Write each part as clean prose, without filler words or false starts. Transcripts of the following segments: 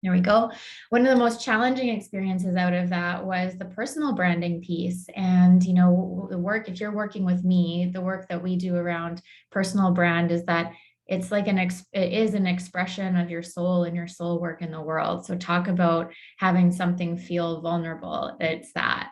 There we go. One of the most challenging experiences out of that was the personal branding piece. And, the work, if you're working with me, the work that we do around personal brand is that it's like it is an expression of your soul and your soul work in the world. So talk about having something feel vulnerable. It's that.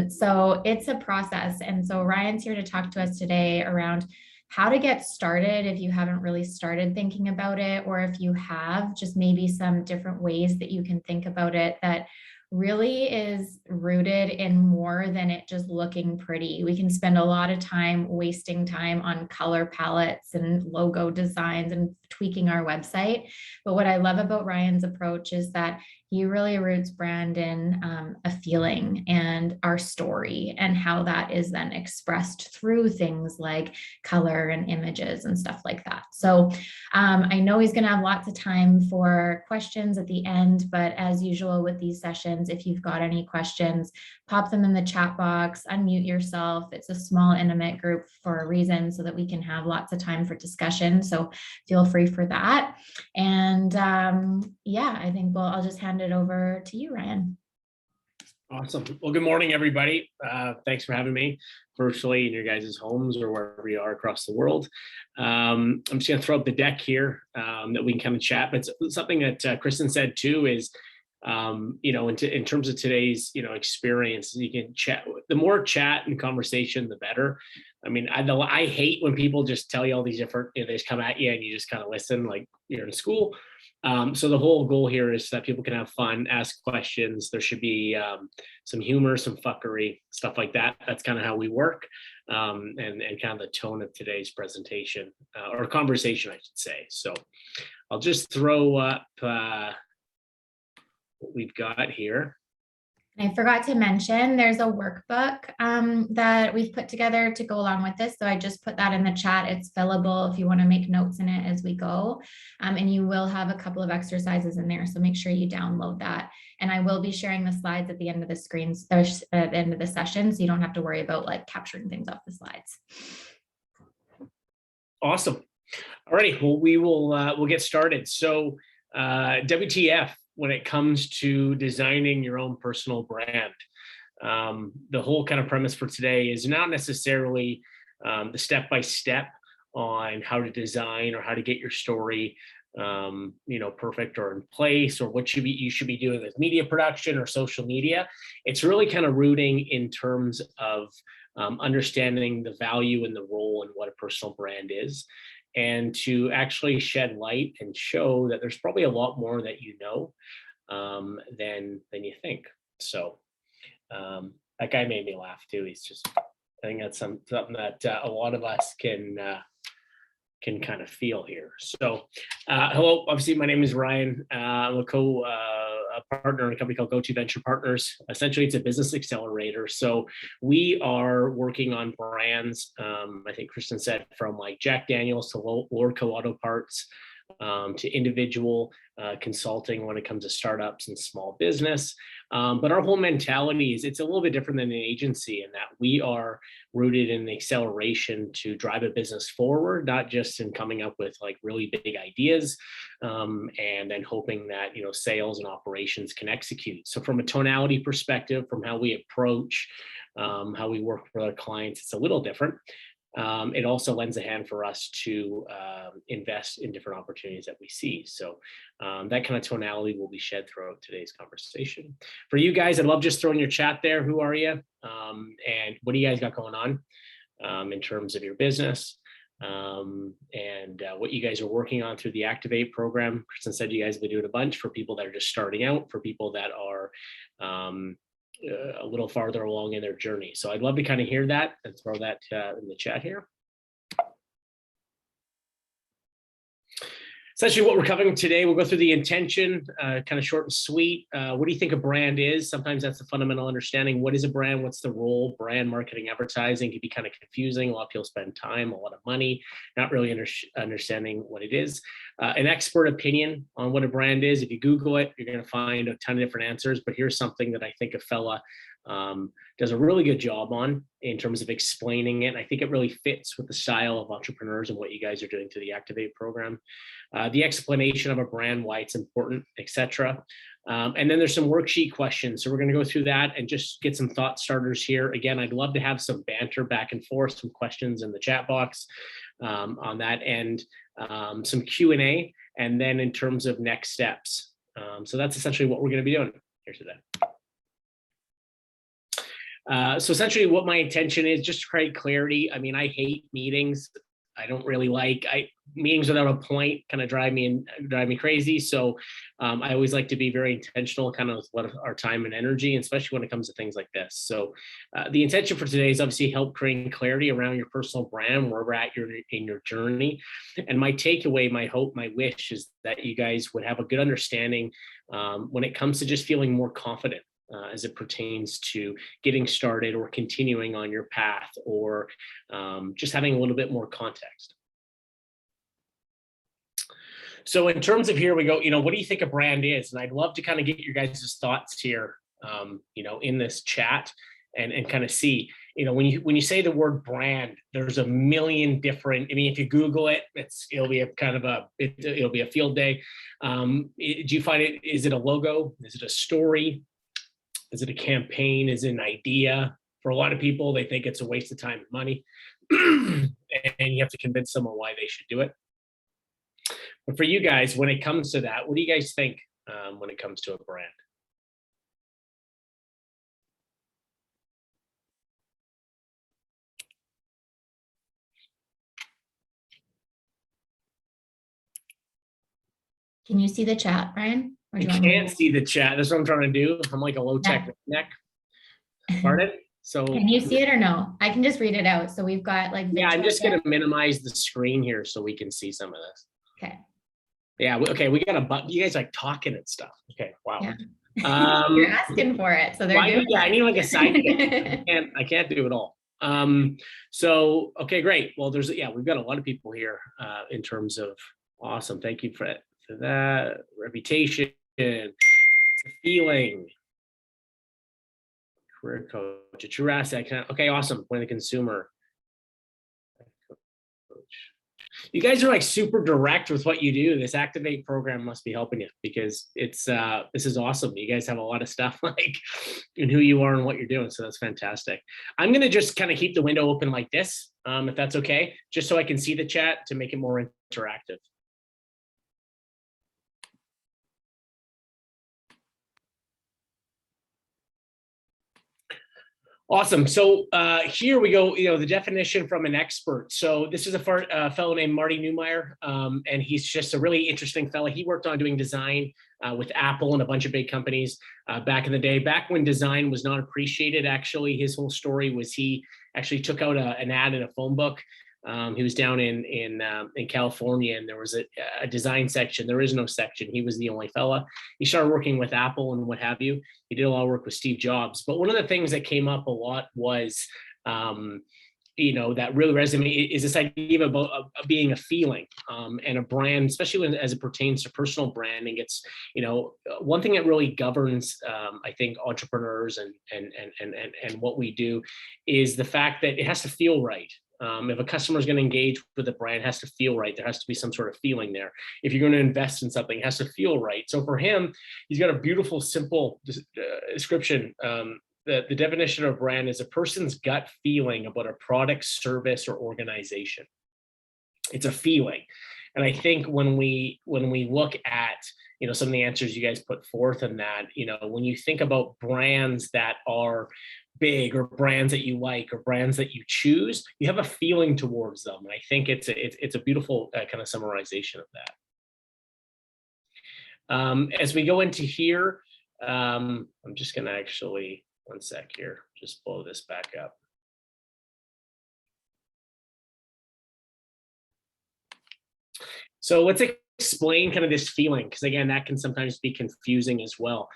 So it's a process. And so Ryan's here to talk to us today around how to get started if you haven't really started thinking about it, or if you have, just maybe some different ways that you can think about it that really is rooted in more than it just looking pretty. We can spend a lot of time wasting time on color palettes and logo designs and tweaking our website. But what I love about Ryan's approach is that he really roots brand in a feeling and our story, and how that is then expressed through things like color and images and stuff like that. So I know he's going to have lots of time for questions at the end, but as usual with these sessions, if you've got any questions, pop them in the chat box, unmute yourself. It's a small, intimate group for a reason, so that we can have lots of time for discussion. So feel free for that. And yeah, I think I'll just hand it over to you, Ryan. Awesome. Well, good morning, everybody. Thanks for having me virtually in your guys' homes or wherever you are across the world. I'm just going to throw up the deck here that we can come and chat. But it's something that Kristen said too is, in terms of today's, experience, you can chat. The more chat and conversation, the better. I mean, I hate when people just tell you all these different, they just come at you and you just kind of listen like you're in school. So the whole goal here is that people can have fun, ask questions. There should be some humor, some fuckery, stuff like that. That's kind of how we work, and kind of the tone of today's presentation or conversation, I should say. So I'll just throw up what we've got here. I forgot to mention there's a workbook that we've put together to go along with this. So I just put that in the chat. It's fillable if you want to make notes in it as we go. And you will have a couple of exercises in there. So make sure you download that. And I will be sharing the slides at the end of the screens, at the end of the session. So you don't have to worry about like capturing things off the slides. Awesome. All right. Well, we'll get started. So WTF when it comes to designing your own personal brand. The whole kind of premise for today is not necessarily the step-by-step on how to design or how to get your story perfect or in place, or what you should be doing with media production or social media. It's really kind of rooting in terms of understanding the value and the role and what a personal brand is, and to actually shed light and show that there's probably a lot more that you know than you think. So that guy made me laugh too. He's just, I think that's something that a lot of us can kind of feel here. So hello, obviously my name is Ryan. I'm a partner in a company called Go-To Venture Partners. Essentially, it's a business accelerator. So we are working on brands, I think Kristen said, from like Jack Daniels to Lordco Auto Parts, to individual consulting when it comes to startups and small business. But our whole mentality is it's a little bit different than an agency in that we are rooted in the acceleration to drive a business forward, not just in coming up with like really big ideas and then hoping that, sales and operations can execute. So from a tonality perspective, from how we approach, how we work with our clients, it's a little different. It also lends a hand for us to invest in different opportunities that we see. So that kind of tonality will be shed throughout today's conversation. For you guys, I'd love just throwing your chat there. Who are you? And what do you guys got going on in terms of your business? And what you guys are working on through the Activate program. Kristen said you guys have been doing a bunch for people that are just starting out, for people that are a little farther along in their journey. So I'd love to kind of hear that and throw that in the chat here. Essentially what we're covering today, we'll go through the intention, kind of short and sweet. What do you think a brand is? Sometimes that's the fundamental understanding. What is a brand? What's the role? Brand marketing, advertising can be kind of confusing. A lot of people spend time, a lot of money, not really understanding what it is. an expert opinion on what a brand is. If you Google it, you're going to find a ton of different answers. But here's something that I think a fella does a really good job on in terms of explaining it. I think it really fits with the style of entrepreneurs and what you guys are doing through the Activate program. The explanation of a brand, why it's important, etc. And then there's some worksheet questions. So we're going to go through that and just get some thought starters here. Again, I'd love to have some banter back and forth, some questions in the chat box on that end, some Q&A, and then in terms of next steps. So that's essentially what we're going to be doing here today. So essentially what my intention is, just to create clarity. I mean, I hate meetings. I don't really like meetings without a point, kind of drive me crazy. So I always like to be very intentional kind of with what our time and energy, especially when it comes to things like this. So the intention for today is obviously help create clarity around your personal brand, where we're at in your journey. And my takeaway, my hope, my wish is that you guys would have a good understanding when it comes to just feeling more confident as it pertains to getting started or continuing on your path, or just having a little bit more context. So in terms of, here we go, what do you think a brand is? And I'd love to kind of get your guys' thoughts here, in this chat and kind of see, when you say the word brand, there's a million different, I mean, if you Google it, it'll be a kind of it'll be a field day. Do you find it, is it a logo? Is it a story? Is it a campaign? Is it an idea? For a lot of people, they think it's a waste of time and money, and you have to convince someone why they should do it. But for you guys, when it comes to that, what do you guys think when it comes to a brand? Can you see the chat, Brian? I can't see the chat. That's what I'm trying to do. I'm like a low-tech neck. Pardon? So can you see it or no? I can just read it out. So we've got like, yeah, I'm just going to minimize the screen here so we can see some of this. Okay. Yeah. Okay. We got a button. You guys like talking and stuff. Okay. Wow. Yeah. You're asking for it. So they're doing I need like a sidekick. I can't do it all. So, okay, great. Well, we've got a lot of people here in terms of, awesome. Thank you for that. Reputation, feeling, career coach, a true asset. Okay, awesome. When the consumer coach. You guys are like super direct with what you do. This Activate program must be helping you, because this is awesome. You guys have a lot of stuff like in who you are and what you're doing. So that's fantastic. I'm going to just kind of keep the window open like this, if that's okay, just so I can see the chat to make it more interactive. Awesome. So here we go, the definition from an expert. So this is a fellow named Marty Neumeier, and he's just a really interesting fellow. He worked on doing design with Apple and a bunch of big companies back in the day, back when design was not appreciated. Actually, his whole story was he actually took out an ad in a phone book. He was down in California, and there was a design section. There is no section. He was the only fella. He started working with Apple and what have you. He did a lot of work with Steve Jobs. But one of the things that came up a lot was, that really resonated is this idea about being a feeling and a brand, especially as it pertains to personal branding. It's, one thing that really governs, I think, entrepreneurs and what we do is the fact that it has to feel right. If a customer is going to engage with a brand, it has to feel right. There has to be some sort of feeling there. If you're going to invest in something, it has to feel right. So for him, he's got a beautiful, simple description. The definition of brand is a person's gut feeling about a product, service, or organization. It's a feeling. And I think when we look at, some of the answers you guys put forth in that, when you think about brands that are big, or brands that you like, or brands that you choose, you have a feeling towards them. And I think it's a beautiful kind of summarization of that. As we go into here, I'm just going to actually, one sec here, just blow this back up. So let's explain kind of this feeling, because again, that can sometimes be confusing as well.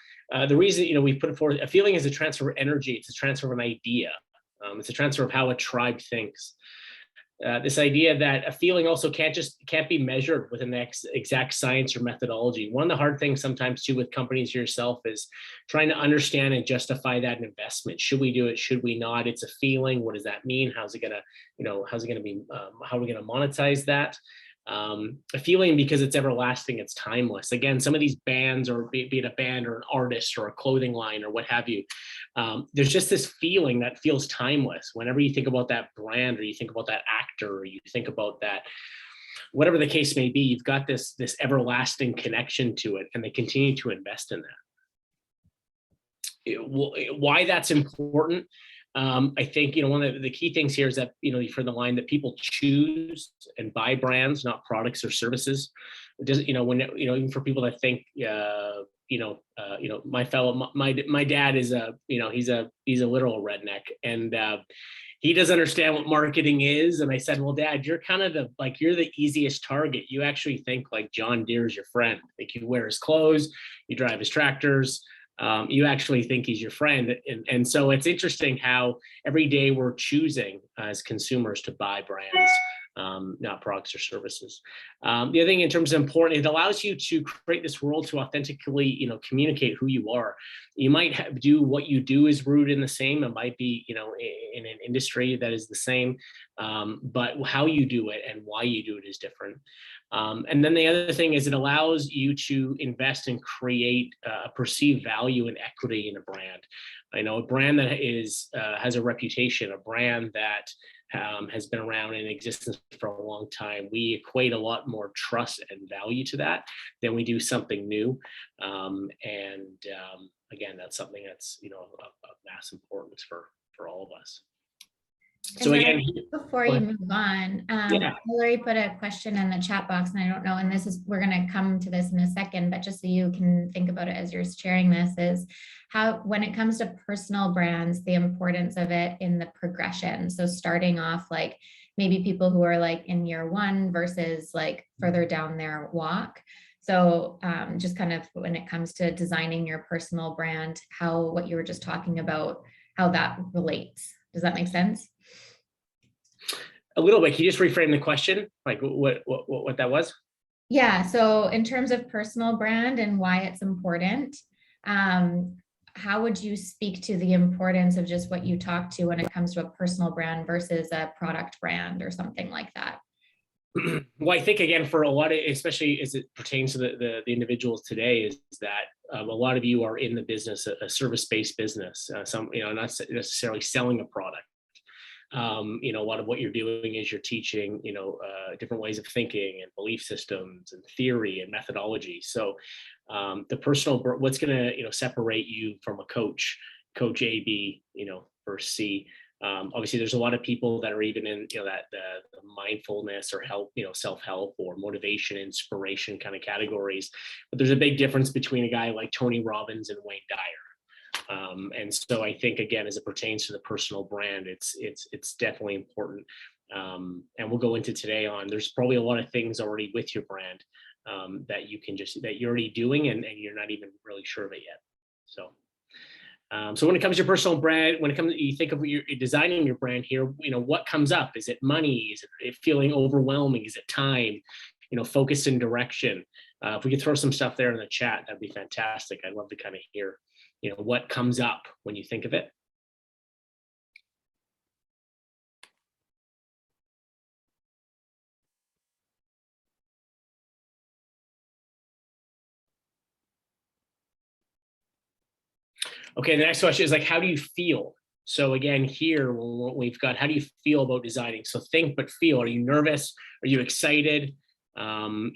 The reason, we put it forward, a feeling is a transfer of energy. It's a transfer of an idea. It's a transfer of how a tribe thinks. This idea that a feeling also can't be measured with an exact science or methodology. One of the hard things sometimes too with companies yourself is trying to understand and justify that investment. Should we do it? Should we not? It's a feeling. What does that mean? How's it gonna, how's it gonna be? How are we gonna monetize that? A feeling, because it's everlasting, it's timeless. Again, some of these bands, or be it a band or an artist or a clothing line or what have you, there's just this feeling that feels timeless. Whenever you think about that brand, or you think about that actor, or you think about that, whatever the case may be, you've got this everlasting connection to it, and they continue to invest in that. Why that's important? I think, one of the key things here is that, for the line that people choose and buy brands, not products or services. It doesn't, even for people that think, my dad is he's a literal redneck, and he doesn't understand what marketing is. And I said, well, Dad, you're kind of you're the easiest target. You actually think like John Deere is your friend. Like, you wear his clothes, you drive his tractors. You actually think he's your friend. And so it's interesting how every day we're choosing as consumers to buy brands, not products or services. The other thing in terms of important, it allows you to create this world to authentically, communicate who you are. You might do what you do is rooted in the same. It might be, in an industry that is the same, but how you do it and why you do it is different. And then the other thing is it allows you to invest and create a perceived value and equity in a brand. I know a brand that has a reputation, a brand that has been around in existence for a long time. We equate a lot more trust and value to that than we do something new. Again, that's something that's of mass importance for all of us. So again, before you move on, Hillary put a question in the chat box, and I don't know, and we're going to come to this in a second, but just so you can think about it as you're sharing this, is how, when it comes to personal brands, the importance of it in the progression. So starting off, like maybe people who are like in year one versus like further down their walk. So just kind of when it comes to designing your personal brand, what you were just talking about, how that relates. Does that make sense? A little bit. Can you just reframe the question? Like what that was? Yeah. So in terms of personal brand and why it's important, how would you speak to the importance of just what you talked to when it comes to a personal brand versus a product brand or something like that? Well, I think again, for a lot of, especially as it pertains to the individuals today, is that a lot of you are in the business, a service-based business, some, not necessarily selling a product. A lot of what you're doing is you're teaching, different ways of thinking and belief systems and theory and methodology. So the personal, what's going to, separate you from a coach A, B, versus C. Obviously, there's a lot of people that are even in, that the mindfulness or help, self-help or motivation, inspiration kind of categories. But there's a big difference between a guy like Tony Robbins and Wayne Dyer. And so I think, again, as it pertains to the personal brand, it's definitely important. And we'll go into today on, there's probably a lot of things already with your brand that you're already doing and you're not even really sure of it yet. So when it comes to your personal brand, you think of you're designing your brand here, what comes up? Is it money? Is it feeling overwhelming? Is it time? Focus and direction. If we could throw some stuff there in the chat, that'd be fantastic. I'd love to kind of hear, what comes up when you think of it. Okay, the next question is like, how do you feel? So again, here we've got, how do you feel about designing? So think, but feel. Are you nervous? Are you excited?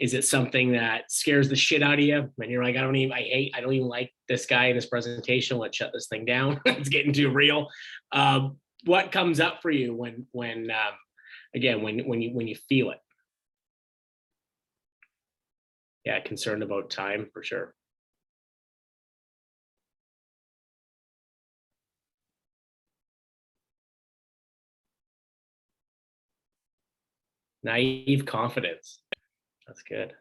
Is it something that scares the shit out of you? And you're like, I don't even like this guy in this presentation. Let's shut this thing down. It's getting too real. What comes up for you when you feel it? Yeah, concerned about time for sure. Naive confidence. That's good.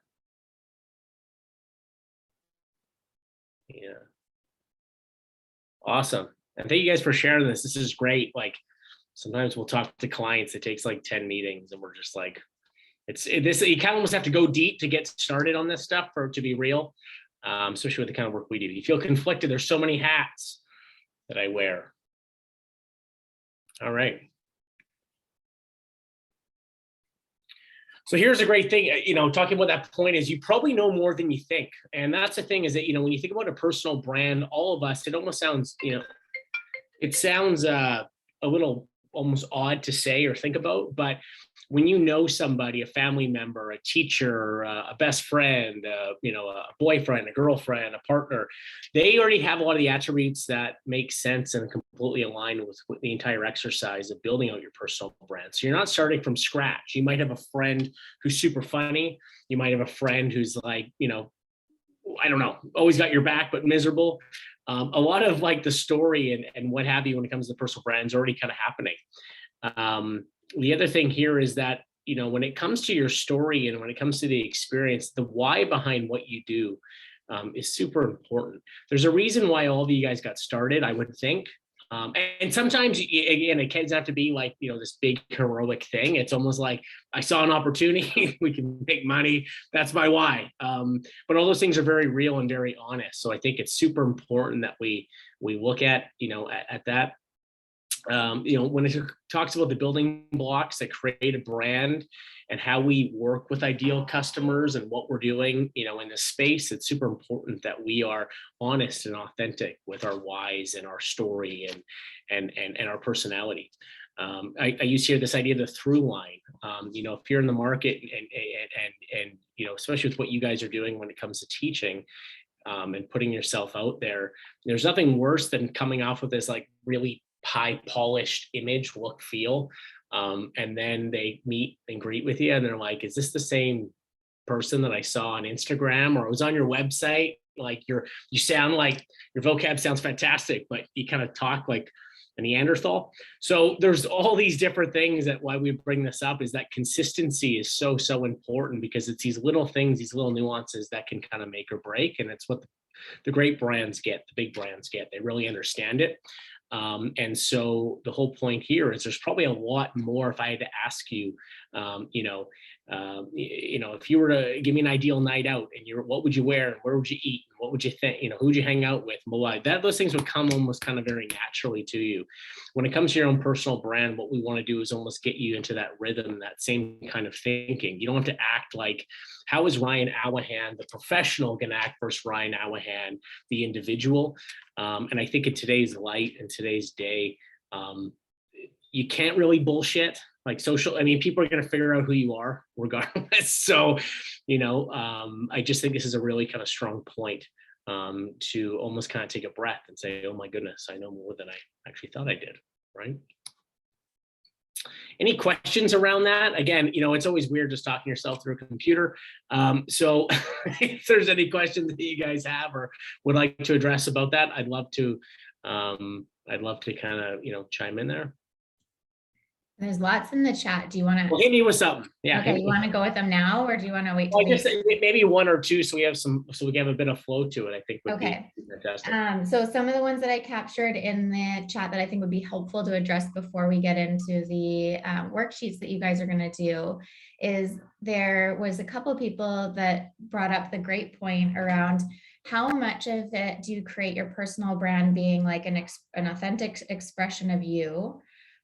Yeah. Awesome. And thank you guys for sharing this. This is great. Like, Sometimes we'll talk to clients, it takes like 10 meetings and we're just like, you kind of almost have to go deep to get started on this stuff for it to be real, especially with the kind of work we do. You feel conflicted. There's so many hats that I wear. All right. So here's a great thing, talking about that point is you probably know more than you think. And that's the thing is that, when you think about a personal brand, all of us, it almost sounds, it sounds a little almost odd to say or think about, but when you know somebody, a family member, a teacher, a best friend, a boyfriend, a girlfriend, a partner, they already have a lot of the attributes that make sense and completely align with the entire exercise of building out your personal brand. So you're not starting from scratch. You might have a friend who's super funny. You might have a friend who's like, I don't know, always got your back, but miserable. A lot of like the story and what have you when it comes to personal brands already kind of happening. The other thing here is that, when it comes to your story and when it comes to the experience, the why behind what you do is super important. There's a reason why all of you guys got started, I would think. And sometimes, again, it doesn't have to be like, this big heroic thing. It's almost like I saw an opportunity, we can make money. That's my why. But all those things are very real and very honest. So I think it's super important that we look at, at that. When it talks about the building blocks that create a brand and how we work with ideal customers and what we're doing, in this space, it's super important that we are honest and authentic with our whys and our story and our personality. I use here this idea of the through line. If you're in the market and especially with what you guys are doing when it comes to teaching, and putting yourself out there, there's nothing worse than coming off with this like really high polished image, look, feel, and then they meet and greet with you and they're like, is this the same person that I saw on Instagram or it was on your website? Like you sound like your vocab sounds fantastic, but you kind of talk like a Neanderthal. So there's all these different things that why we bring this up is that consistency is so important because it's these little things, these little nuances that can kind of make or break. And it's what the great brands get, the big brands get. They really understand it. And so the whole point here is there's probably a lot more. If I had to ask you, if you were to give me an ideal night out and what would you wear and where would you eat? What would you think? Who would you hang out with? Those things would come almost kind of very naturally to you. When it comes to your own personal brand, what we want to do is almost get you into that rhythm, that same kind of thinking. You don't have to act like, how is Ryan Ouwehand, the professional, going to act versus Ryan Ouwehand, the individual? And I think in today's light and today's day, you can't really bullshit like social. I mean, people are going to figure out who you are regardless. So, I just think this is a really kind of strong point to almost kind of take a breath and say, oh my goodness, I know more than I actually thought I did, right? Any questions around that? Again, it's always weird just talking yourself through a computer. So if there's any questions that you guys have or would like to address about that, I'd love to kind of, chime in there. There's lots in the chat. Do you want to? Well, hit me with something. Yeah. Okay. You want to go with them now, or do you want to wait? Well, I guess maybe one or two, so we have a bit of flow to it. I think would be fantastic. So some of the ones that I captured in the chat that I think would be helpful to address before we get into the worksheets that you guys are going to do is there was a couple of people that brought up the great point around how much of it do you create your personal brand being like an authentic expression of you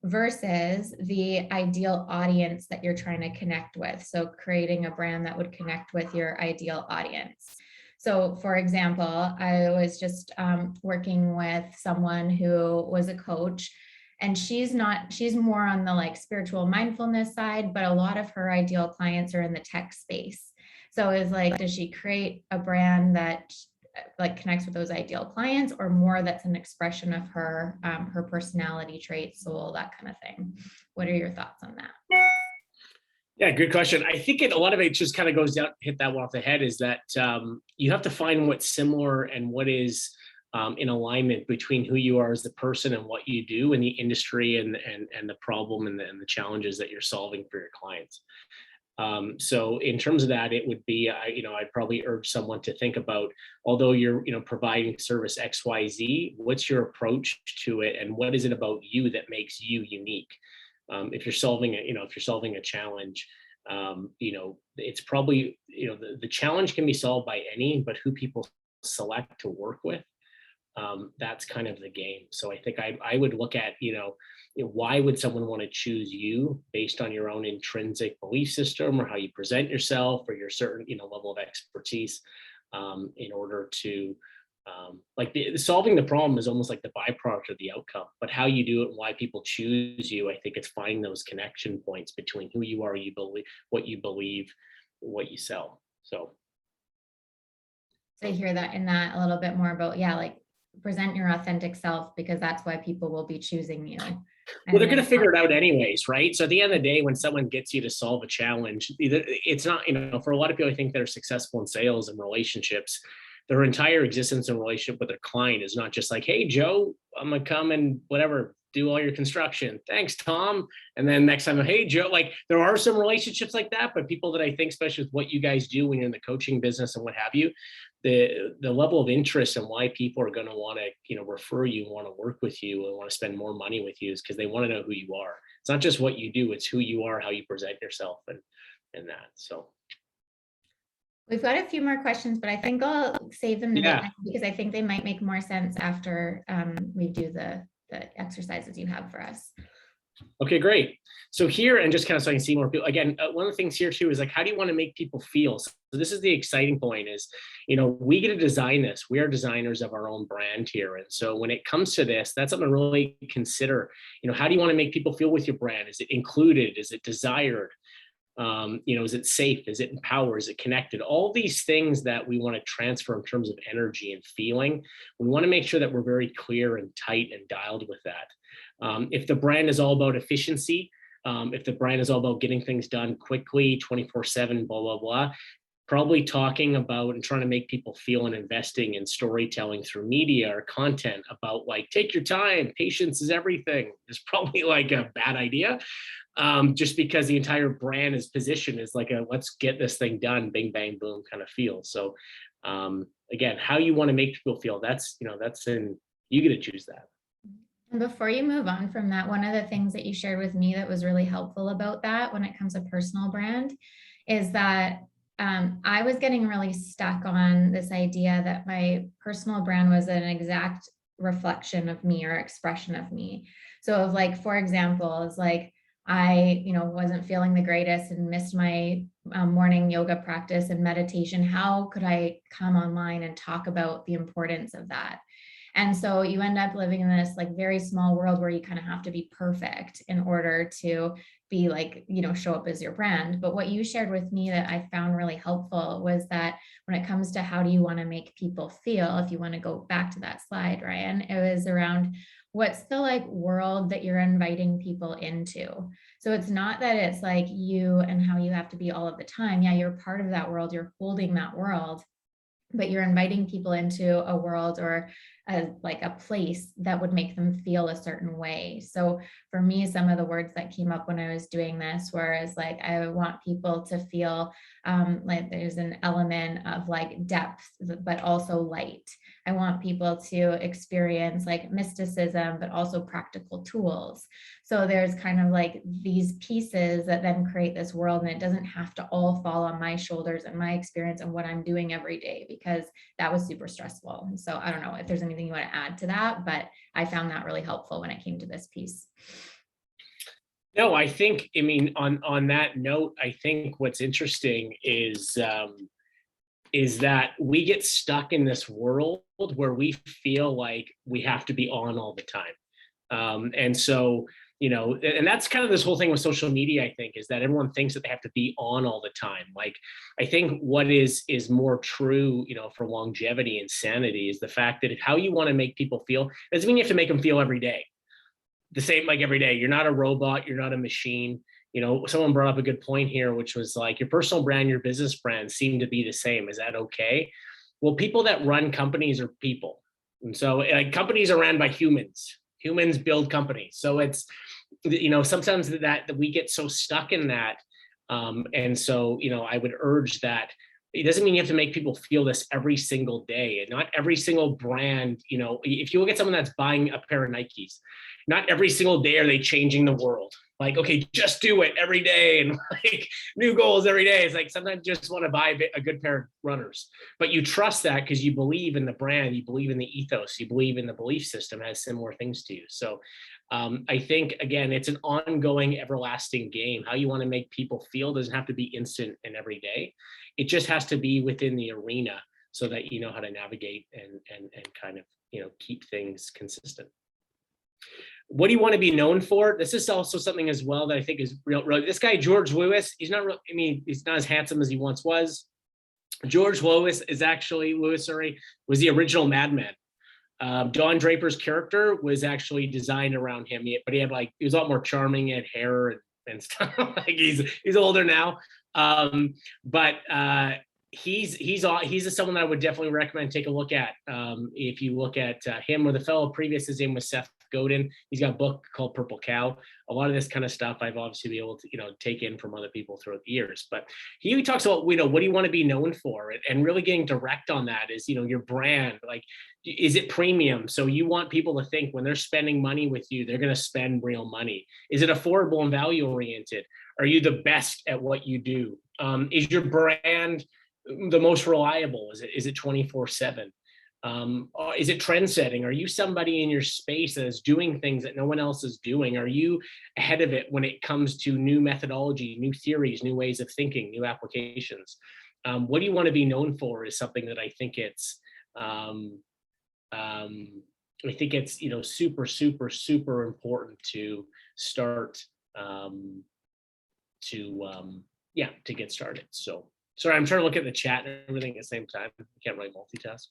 versus the ideal audience that you're trying to connect with. So creating a brand that would connect with your ideal audience. So for example, I was just working with someone who was a coach, and she's more on the like spiritual mindfulness side, but a lot of her ideal clients are in the tech space. So it's like, does she create a brand that like connects with those ideal clients, or more that's an expression of her her personality traits, soul, that kind of thing? What are your thoughts on that? Yeah, good question. I think a lot of it just kind of goes down, hit that one off the head, is that you have to find what's similar and what is in alignment between who you are as the person and what you do in the industry and the problem and the challenges that you're solving for your clients. So in terms of that, it would be, I'd probably urge someone to think about, although you're, providing service XYZ, what's your approach to it, and what is it about you that makes you unique? If you're solving a challenge, it's probably, the challenge can be solved by any, but who people select to work with, that's kind of the game. So I think I would look at, why would someone want to choose you based on your own intrinsic belief system or how you present yourself or your certain, level of expertise, in order to, solving the problem is almost like the byproduct of the outcome, but how you do it and why people choose you, I think it's finding those connection points between who you are, what you sell. So I hear that in that a little bit more about, yeah, like present your authentic self, because that's why people will be choosing you. Well, they're going to figure it out anyways, right? So at the end of the day, when someone gets you to solve a challenge, it's not, for a lot of people, I think that are successful in sales and relationships, their entire existence and relationship with their client is not just like, hey, Joe, I'm going to come and whatever, do all your construction. Thanks, Tom. And then next time, hey, Joe, like there are some relationships like that, but people that I think, especially with what you guys do when you're in the coaching business and what have you, the level of interest and why people are going to want to, refer you, want to work with you, and want to spend more money with you is because they want to know who you are. It's not just what you do, it's who you are, how you present yourself, and that. So we've got a few more questions, but I think I'll save them to the end, because I think they might make more sense after we do the exercises you have for us. Okay, great. So here, and just kind of so I can see more people, again, one of the things here too is like, how do you want to make people feel? So this is the exciting point is, we get to design this. We are designers of our own brand here. And so when it comes to this, that's something to really consider. How do you want to make people feel with your brand? Is it included? Is it desired? Is it safe? Is it empowered? Is it connected? All these things that we want to transfer in terms of energy and feeling, we want to make sure that we're very clear and tight and dialed with that. If the brand is all about efficiency, if the brand is all about getting things done quickly, 24/7, blah, blah, blah, probably talking about and trying to make people feel and investing in storytelling through media or content about like, take your time, patience is everything, is probably like a bad idea. Just because the entire brand is positioned as like a let's get this thing done, bing, bang, boom kind of feel. So again, how you want to make people feel, that's you get to choose that. And before you move on from that, one of the things that you shared with me that was really helpful about that when it comes to personal brand is that I was getting really stuck on this idea that my personal brand was an exact reflection of me or expression of me. So of like, for example, it's like, I, wasn't feeling the greatest and missed my morning yoga practice and meditation. How could I come online and talk about the importance of that? And so you end up living in this like very small world where you kind of have to be perfect in order to be like, show up as your brand. But what you shared with me that I found really helpful was that when it comes to how do you want to make people feel, if you want to go back to that slide, Ryan, it was around what's the like world that you're inviting people into. So it's not that it's like you and how you have to be all of the time. Yeah, you're part of that world, you're holding that world, but you're inviting people into a world or a place that would make them feel a certain way. So for me, some of the words that came up when I was doing this were like, I want people to feel like there's an element of like depth, but also light. I want people to experience like mysticism, but also practical tools. So there's kind of like these pieces that then create this world, and it doesn't have to all fall on my shoulders and my experience and what I'm doing every day, because that was super stressful. And so I don't know if there's anything you want to add to that, but I found that really helpful when it came to this piece. No, I think, on that note, I think what's interesting is that we get stuck in this world where we feel like we have to be on all the time. And so, and that's kind of this whole thing with social media, I think, is that everyone thinks that they have to be on all the time. Like, I think what is more true, for longevity and sanity is the fact that how you want to make people feel doesn't mean you have to make them feel every day the same, like every day. You're not a robot, you're not a machine. Someone brought up a good point here, which was like your personal brand, your business brand seem to be the same. Is that okay? Well, people that run companies are people. And so companies are ran by humans. Humans build companies. So it's, sometimes that we get so stuck in that And so, I would urge that it doesn't mean you have to make people feel this every single day. And not every single brand, if you look at someone that's buying a pair of Nikes, not every single day are they changing the world. Like, okay, just do it every day and like new goals every day. It's like sometimes you just want to buy a good pair of runners, but you trust that because you believe in the brand, you believe in the ethos, you believe in the belief system has similar things to you. So I think, again, it's an ongoing, everlasting game. How you want to make people feel doesn't have to be instant and every day. It just has to be within the arena so that you know how to navigate and kind of, keep things consistent. What do you want to be known for? This is also something as well that I think is real. This guy, George Lewis, he's not real. I mean, he's not as handsome as he once was. George Lewis was the original madman. Don Draper's character was actually designed around him, but he was a lot more charming. He had hair and stuff. Like he's older now, but he's someone that I would definitely recommend take a look at. If you look at him or the fellow previous, his name was Seth Godin. He's got a book called Purple Cow. A lot of this kind of stuff I've obviously been able to, take in from other people throughout the years. But he talks about, what do you want to be known for? And really getting direct on that is, your brand. Like, is it premium? So you want people to think when they're spending money with you, they're going to spend real money. Is it affordable and value oriented? Are you the best at what you do? Is your brand the most reliable? Is it 24/7? Is it trend setting? Are you somebody in your space that is doing things that no one else is doing? Are you ahead of it when it comes to new methodology, new theories, new ways of thinking, new applications? What do you want to be known for is something that I think it's super, super, super important to start to get started. So sorry, I'm trying to look at the chat and everything at the same time. I can't really multitask.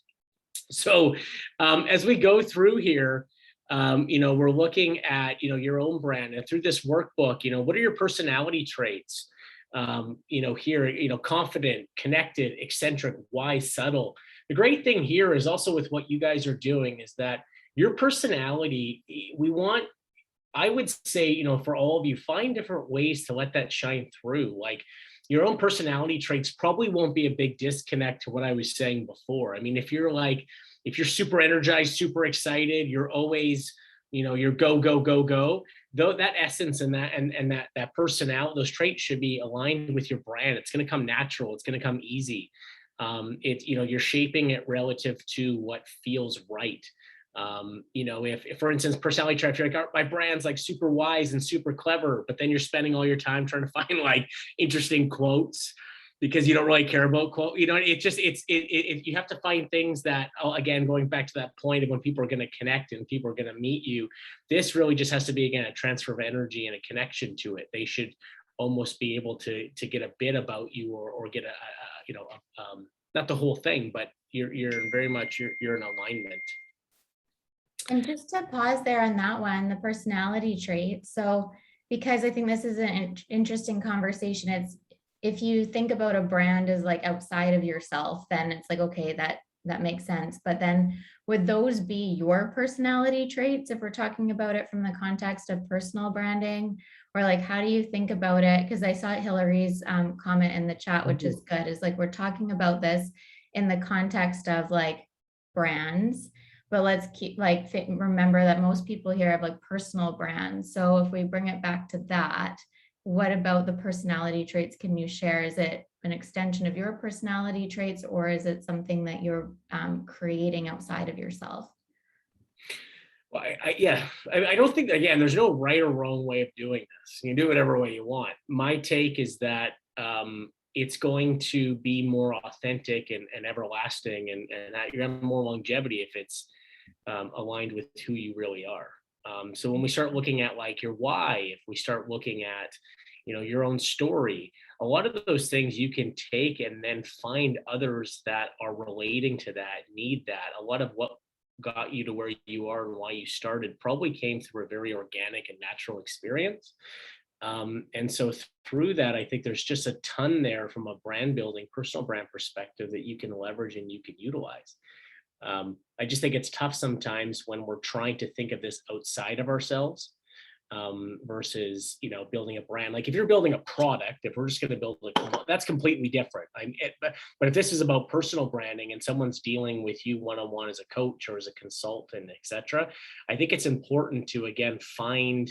So as we go through here, we're looking at, your own brand, and through this workbook, what are your personality traits? Here, confident, connected, eccentric, wise, subtle. The great thing here is also with what you guys are doing is that your personality, I would say, for all of you, find different ways to let that shine through. Like, your own personality traits probably won't be a big disconnect to what I was saying before. I mean, if you're super energized, super excited, you're always, you're go, go, go, go, though that essence and that personality, those traits should be aligned with your brand. It's going to come natural. It's going to come easy. You're shaping it relative to what feels right. If for instance, personality trait, you're like, oh, my brand's like super wise and super clever, but then you're spending all your time trying to find like interesting quotes because you don't really care about quote, you have to find things that, again, going back to that point of when people are going to connect and people are going to meet you, this really just has to be, again, a transfer of energy and a connection to it. They should almost be able to get a bit about you or get not the whole thing, but you're very much, you're in alignment. And just to pause there on that one, the personality trait. So, because I think this is an interesting conversation, it's if you think about a brand as like outside of yourself, then it's like, okay, that makes sense. But then would those be your personality traits if we're talking about it from the context of personal branding? Or like, how do you think about it? Because I saw Hillary's comment in the chat, which is good, is like, we're talking about this in the context of like brands. But let's keep remember that most people here have like personal brands. So if we bring it back to that, what about the personality traits can you share? Is it an extension of your personality traits, or is it something that you're creating outside of yourself? Well, I don't think, again, there's no right or wrong way of doing this. You can do whatever way you want. My take is that it's going to be more authentic and everlasting, and that you're going to have more longevity if it's aligned with who you really are. So when we start looking at like your why, if we start looking at, your own story, a lot of those things you can take and then find others that are relating to that, need that. A lot of what got you to where you are and why you started probably came through a very organic and natural experience. And so through that, I think there's just a ton there from a brand building, personal brand perspective that you can leverage and you can utilize. I just think it's tough sometimes when we're trying to think of this outside of ourselves. versus, building a brand. Like if you're building a product, if we're just going to build that's completely different. But if this is about personal branding and someone's dealing with you one-on-one as a coach or as a consultant, etc., I think it's important to, again, find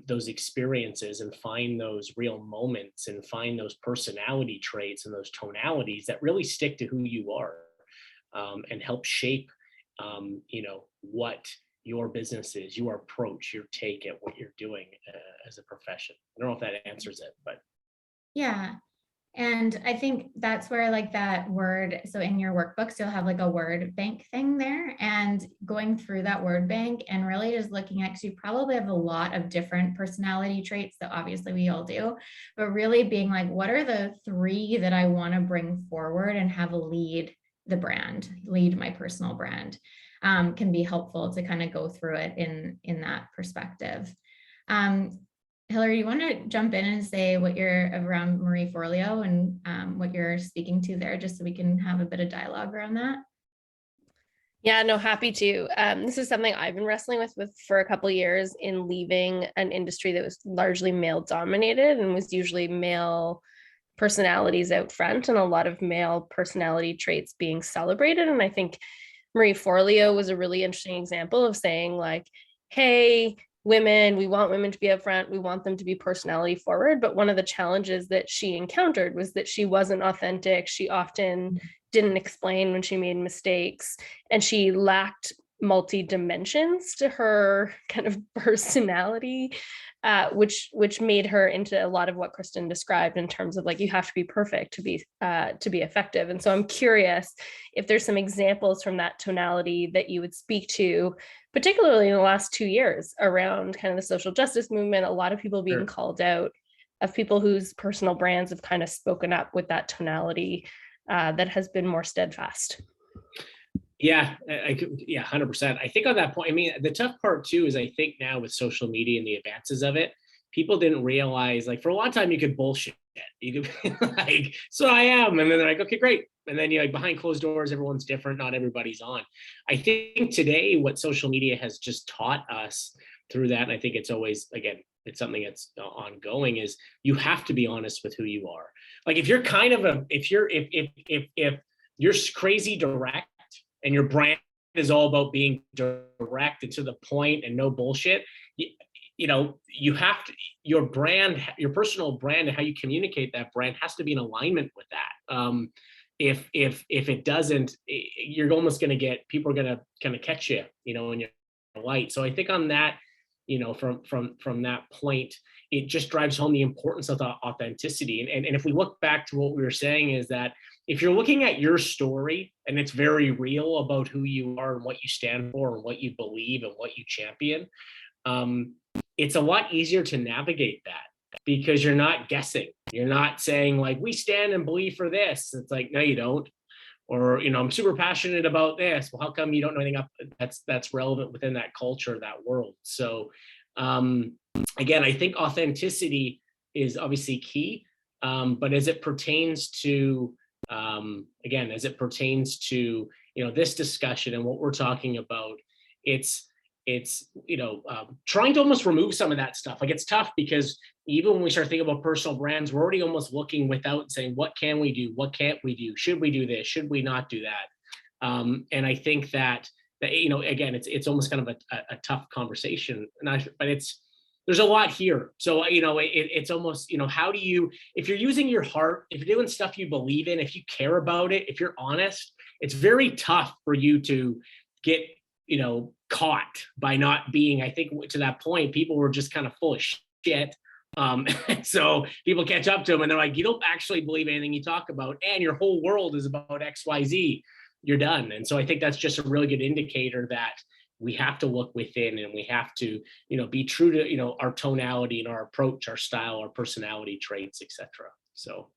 those experiences and find those real moments and find those personality traits and those tonalities that really stick to who you are, and help shape, what your business is, your approach, your take at what you're doing as a profession. I don't know if that answers it, but Yeah. And I think that's where like that word, so in your workbooks, you'll have like a word bank thing there, and going through that word bank and really just looking at, because you probably have a lot of different personality traits that obviously we all do, but really being like, what are the 3 that I want to bring forward and have a lead the brand, lead my personal brand, can be helpful to kind of go through it in that perspective. Hillary, you want to jump in and say what you're around Marie Forleo and what you're speaking to there, just so we can have a bit of dialogue around that? Yeah, no, happy to. This is something I've been wrestling with for a couple of years in leaving an industry that was largely male dominated and was usually male personalities out front and a lot of male personality traits being celebrated. And I think Marie Forleo was a really interesting example of saying like, hey, women, we want women to be up front, we want them to be personality forward. But one of the challenges that she encountered was that she wasn't authentic. She often didn't explain when she made mistakes, and she lacked multi dimensions to her kind of personality, which made her into a lot of what Kristen described in terms of like, you have to be perfect to be effective. And so I'm curious if there's some examples from that tonality that you would speak to, particularly in the last 2 years around kind of the social justice movement, a lot of people being called out, of people whose personal brands have kind of spoken up with that tonality that has been more steadfast. Yeah, 100%. I think on that point, I mean, the tough part too is I think now with social media and the advances of it, people didn't realize, like for a long time you could bullshit. You could be like, so I am. And then they're like, okay, great. And then you're like, behind closed doors, everyone's different. Not everybody's on. I think today what social media has just taught us through that, and I think it's always, again, it's something that's ongoing, is you have to be honest with who you are. Like if you're kind of if you're crazy direct, and your brand is all about being direct and to the point and no bullshit, you have to, your brand, your personal brand and how you communicate that brand has to be in alignment with that. If it doesn't, you're almost going to get, people are going to kind of catch you, in your light. So I think on that, from that point, it just drives home the importance of the authenticity. And if we look back to what we were saying, is that if you're looking at your story and it's very real about who you are and what you stand for and what you believe and what you champion, it's a lot easier to navigate that, because you're not guessing. You're not saying like, we stand and believe for this. It's like, no, you don't. Or, I'm super passionate about this. Well, how come you don't know anything up that's relevant within that culture, that world? So again, I think authenticity is obviously key. But as it pertains to, this discussion and what we're talking about, it's trying to almost remove some of that stuff. Like it's tough because even when we start thinking about personal brands, we're already almost looking without saying, what can we do? What can't we do? Should we do this? Should we not do that? And I think that again, it's almost kind of a tough conversation, but there's a lot here. So, it's almost, how do you, if you're using your heart, if you're doing stuff you believe in, if you care about it, if you're honest, it's very tough for you to get, caught by not being. I think to that point, people were just kind of full of shit. So people catch up to them and they're like, you don't actually believe anything you talk about, and your whole world is about XYZ. You're done. And so I think that's just a really good indicator that we have to look within, and we have to, be true to, our tonality and our approach, our style, our personality traits, etc. So,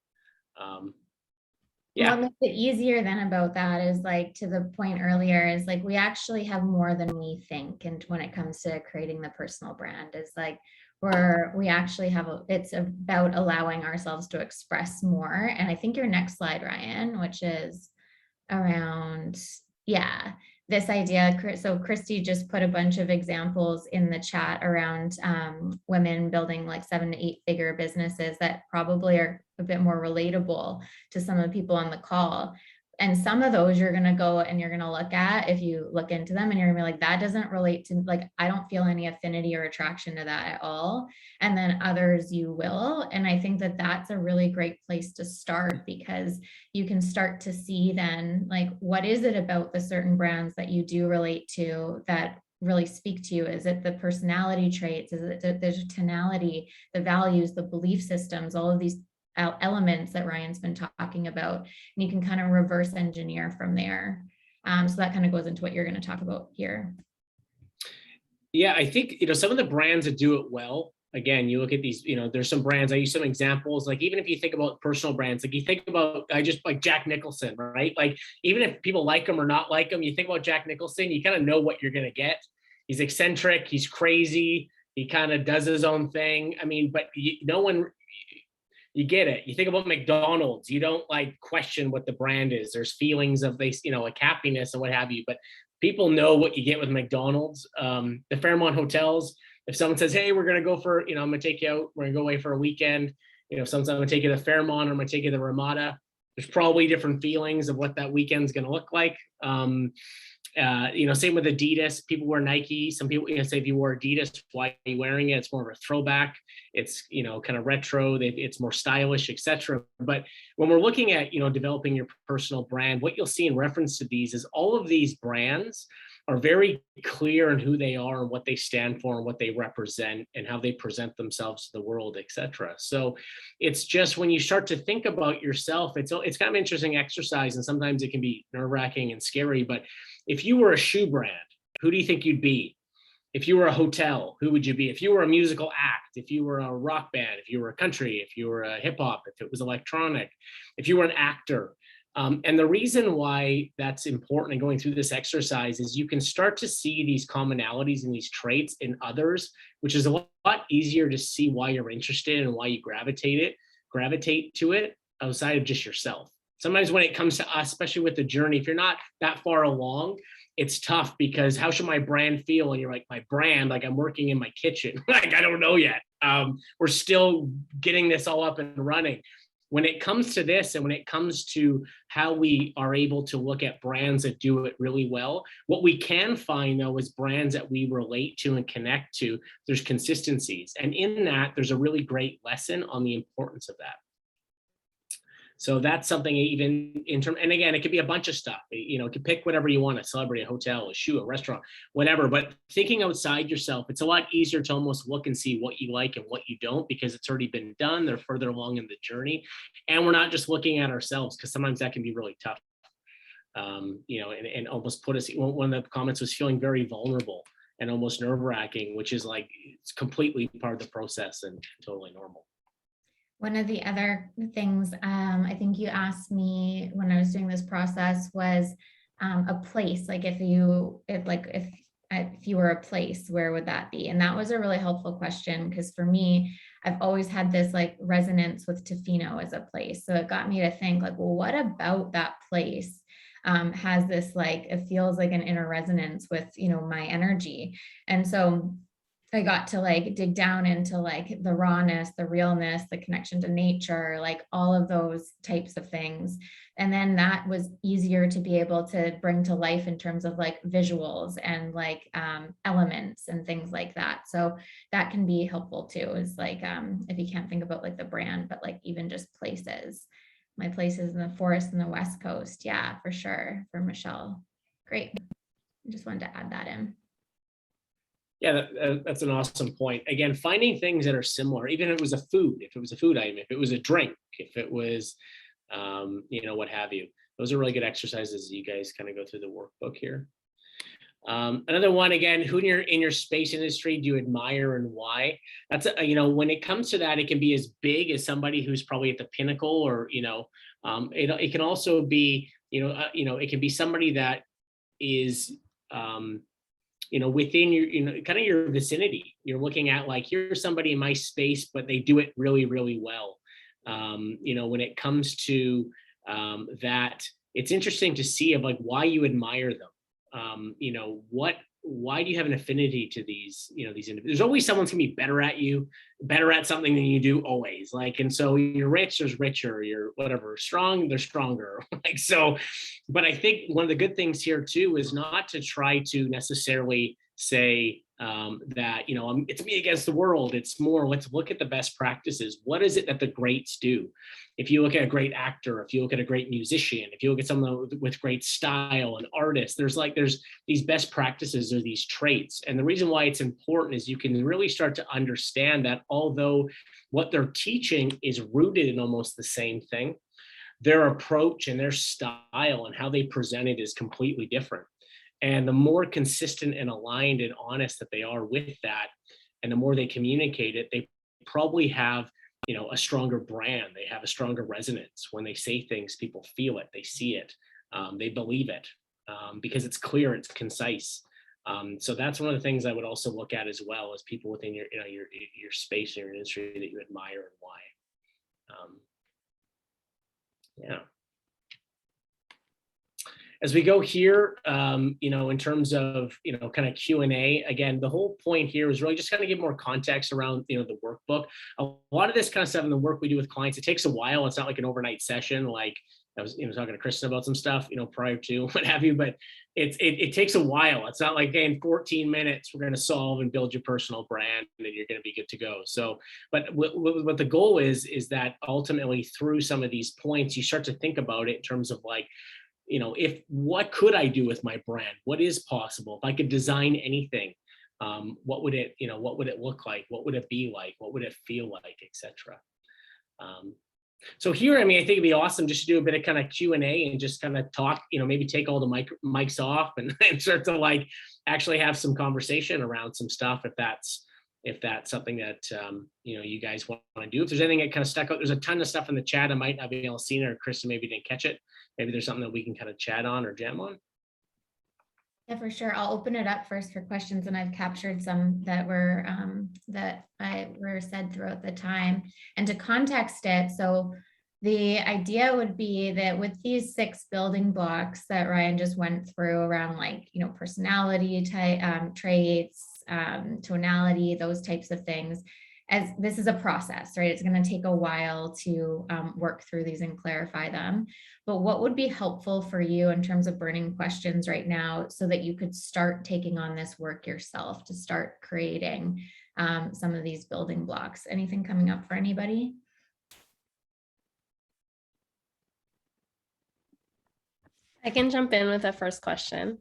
yeah. What makes it easier then about that is, like, to the point earlier, is like, we actually have more than we think. And when it comes to creating the personal brand, is like, we actually have, it's about allowing ourselves to express more. And I think your next slide, Ryan, which is around, this idea, so Christy just put a bunch of examples in the chat around women building like 7 to 8 figure businesses that probably are a bit more relatable to some of the people on the call. And some of those you're going to go and you're going to look at, if you look into them, and you're gonna be like, that doesn't relate to, like, I don't feel any affinity or attraction to that at all. And then others you will. And I think that that's a really great place to start, because you can start to see then, like, what is it about the certain brands that you do relate to that really speak to you? Is it the personality traits? Is it the tonality, the values, the belief systems, all of these elements that Ryan's been talking about, and you can kind of reverse engineer from there. So that kind of goes into what you're going to talk about here. Yeah, I think, some of the brands that do it well, again, you look at these, there's some brands, I use some examples, like even if you think about personal brands, like you think about, I just like Jack Nicholson, right? Like even if people like him or not like him, you think about Jack Nicholson, you kind of know what you're going to get. He's eccentric, he's crazy, he kind of does his own thing. I mean, but no one, you get it. You think about McDonald's, you don't like question what the brand is. There's feelings of like happiness and what have you, but people know what you get with McDonald's. The Fairmont hotels, if someone says, hey, we're going to go for, I'm going to take you out, we're going to go away for a weekend. Sometimes I'm going to take you to Fairmont, or I'm going to take you to Ramada. There's probably different feelings of what that weekend's going to look like. Same with Adidas. People wear Nike. Some people say if you wear Adidas, why are you wearing it? It's more of a throwback. It's kind of retro. It's more stylish, etc. But when we're looking at developing your personal brand, what you'll see in reference to these is all of these brands are very clear in who they are and what they stand for and what they represent and how they present themselves to the world, etc. So it's just when you start to think about yourself, it's kind of an interesting exercise, and sometimes it can be nerve-wracking and scary. But if you were a shoe brand, who do you think you'd be? If you were a hotel, who would you be? If you were a musical act, if you were a rock band, if you were a country, if you were a hip hop, if it was electronic, if you were an actor. And the reason why that's important in going through this exercise is you can start to see these commonalities and these traits in others, which is a lot easier to see why you're interested and why you gravitate to it outside of just yourself. Sometimes when it comes to us, especially with the journey, if you're not that far along, it's tough, because how should my brand feel? And you're like, my brand, like I'm working in my kitchen. Like, I don't know yet. We're still getting this all up and running. When it comes to this, and when it comes to how we are able to look at brands that do it really well, what we can find though is brands that we relate to and connect to, there's consistencies. And in that, there's a really great lesson on the importance of that. So that's something, even in terms, and again, it could be a bunch of stuff. You can pick whatever you want: a celebrity, a hotel, a shoe, a restaurant, whatever. But thinking outside yourself, it's a lot easier to almost look and see what you like and what you don't, because it's already been done. They're further along in the journey, and we're not just looking at ourselves, because sometimes that can be really tough. And almost put us. One of the comments was feeling very vulnerable and almost nerve-wracking, which is like, it's completely part of the process and totally normal. One of the other things I think you asked me when I was doing this process was a place. Like if you were a place, where would that be? And that was a really helpful question, because for me, I've always had this like resonance with Tofino as a place. So it got me to think like, well, what about that place has this, like, it feels like an inner resonance with, my energy. And so I got to like dig down into like the rawness, the realness, the connection to nature, like all of those types of things. And then that was easier to be able to bring to life in terms of like visuals and like elements and things like that. So that can be helpful too, is like if you can't think about like the brand, but like even just places. My places in the forest in the West Coast. Yeah, for sure. For Michelle. Great. I just wanted to add that in. Yeah, that's an awesome point. Again, finding things that are similar, even if it was a food, item, if it was a drink, if it was, what have you. Those are really good exercises. You guys kind of go through the workbook here. Another one, again, who in your space industry do you admire and why? That's, when it comes to that, it can be as big as somebody who's probably at the pinnacle, or, it can also be, it can be somebody that is, within your, kind of your vicinity. You're looking at like, here's somebody in my space, but they do it really, really well. When it comes to that, it's interesting to see of like why you admire them. why do you have an affinity to these, these individuals? There's always someone's gonna be better at something than you do always. Like, and so you're rich, there's richer, you're whatever, strong, they're stronger. Like, so, but I think one of the good things here too is not to try to necessarily say that, it's me against the world. It's more, let's look at the best practices. What is it that the greats do? If you look at a great actor, if you look at a great musician, if you look at someone with great style, an artist, there's these best practices or these traits. And the reason why it's important is you can really start to understand that although what they're teaching is rooted in almost the same thing, their approach and their style and how they present it is completely different. And the more consistent and aligned and honest that they are with that, and the more they communicate it, they probably have, a stronger brand. They have a stronger resonance. When they say things, people feel it, they see it, they believe it, because it's clear, it's concise. So that's one of the things I would also look at as well as people within your space and your industry that you admire and why. Yeah. As we go here, in terms of, kind of Q&A, again, the whole point here is really just kind of give more context around, the workbook. A lot of this kind of stuff in the work we do with clients, it takes a while. It's not like an overnight session. Like I was, talking to Kristen about some stuff, prior to what have you, but it takes a while. It's not like, hey, in 14 minutes, we're going to solve and build your personal brand and then you're going to be good to go. So, but what the goal is that ultimately through some of these points, you start to think about it in terms of like, what could I do with my brand? What is possible? If I could design anything, what would it look like? What would it be like? What would it feel like, etc. So here, I think it'd be awesome just to do a bit of kind of Q&A and just kind of talk, maybe take all the mics off and start to like actually have some conversation around some stuff if that's something that, you guys want to do. If there's anything that kind of stuck out, there's a ton of stuff in the chat. I might not be able to see it, or Kristen maybe didn't catch it. Maybe there's something that we can kind of chat on or jam on. Yeah, for sure. I'll open it up first for questions, and I've captured some that were said throughout the time. And to context it, so the idea would be that with these 6 building blocks that Ryan just went through around, like, personality type, traits, tonality, those types of things, as this is a process, right? It's going to take a while to work through these and clarify them. But what would be helpful for you in terms of burning questions right now so that you could start taking on this work yourself to start creating some of these building blocks? Anything coming up for anybody? I can jump in with a first question.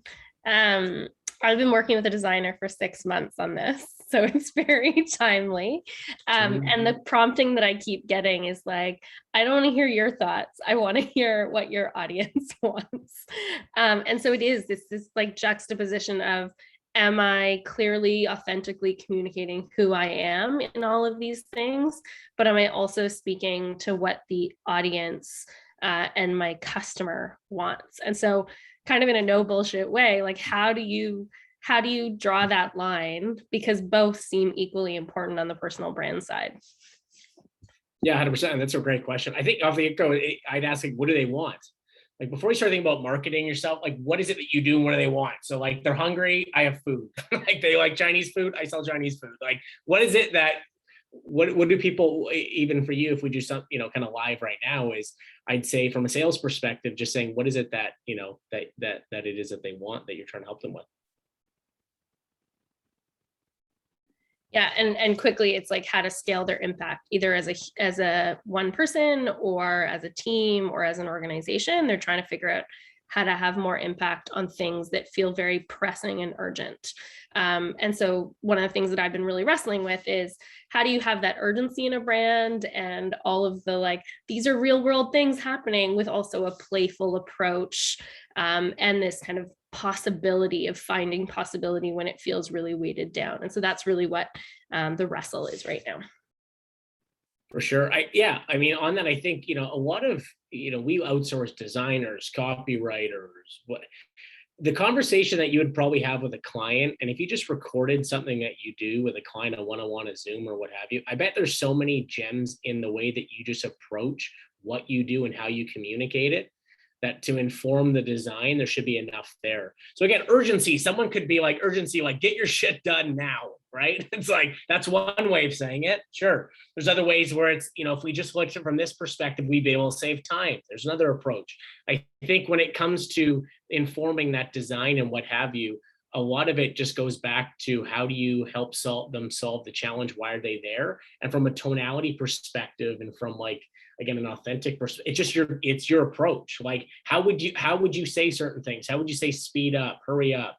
I've been working with a designer for 6 months on this, so it's very timely. And the prompting that I keep getting is like, I don't want to hear your thoughts. I want to hear what your audience wants. And so it is this like juxtaposition of, am I clearly, authentically communicating who I am in all of these things? But am I also speaking to what the audience and my customer wants? And so kind of in a no bullshit way, like how do you draw that line? Because both seem equally important on the personal brand side. Yeah, 100%. That's a great question. I think off the get-go, I'd ask, like, what do they want? Like before you start thinking about marketing yourself, like what is it that you do and what do they want? So like they're hungry, I have food. Like they like Chinese food, I sell Chinese food. Like what is it that, what do people, even for you, if we do some, kind of live right now, is I'd say from a sales perspective, just saying, what is it that, that it is that they want, that you're trying to help them with? Yeah, and quickly, it's like how to scale their impact, either as a one person or as a team or as an organization. They're trying to figure out how to have more impact on things that feel very pressing and urgent. And so one of the things that I've been really wrestling with is, how do you have that urgency in a brand and all of the, like, these are real world things happening, with also a playful approach and this kind of possibility of finding possibility when it feels really weighted down. And so that's really what the wrestle is right now. For sure. On that, I think, a lot of, we outsource designers, copywriters, the conversation that you would probably have with a client. And if you just recorded something that you do with a client, a one-on-one, a Zoom or what have you, I bet there's so many gems in the way that you just approach what you do and how you communicate it, that to inform the design, there should be enough there. So again, urgency, someone could be like urgency, like get your shit done now, right? It's like, that's one way of saying it. Sure. There's other ways where it's, if we just looked at it from this perspective, we'd be able to save time. There's another approach. I think when it comes to informing that design and what have you, a lot of it just goes back to how do you help them solve the challenge? Why are they there? And from a tonality perspective, and from like, again, an authentic perspective, it's your approach. Like, how would you say certain things? How would you say speed up, hurry up?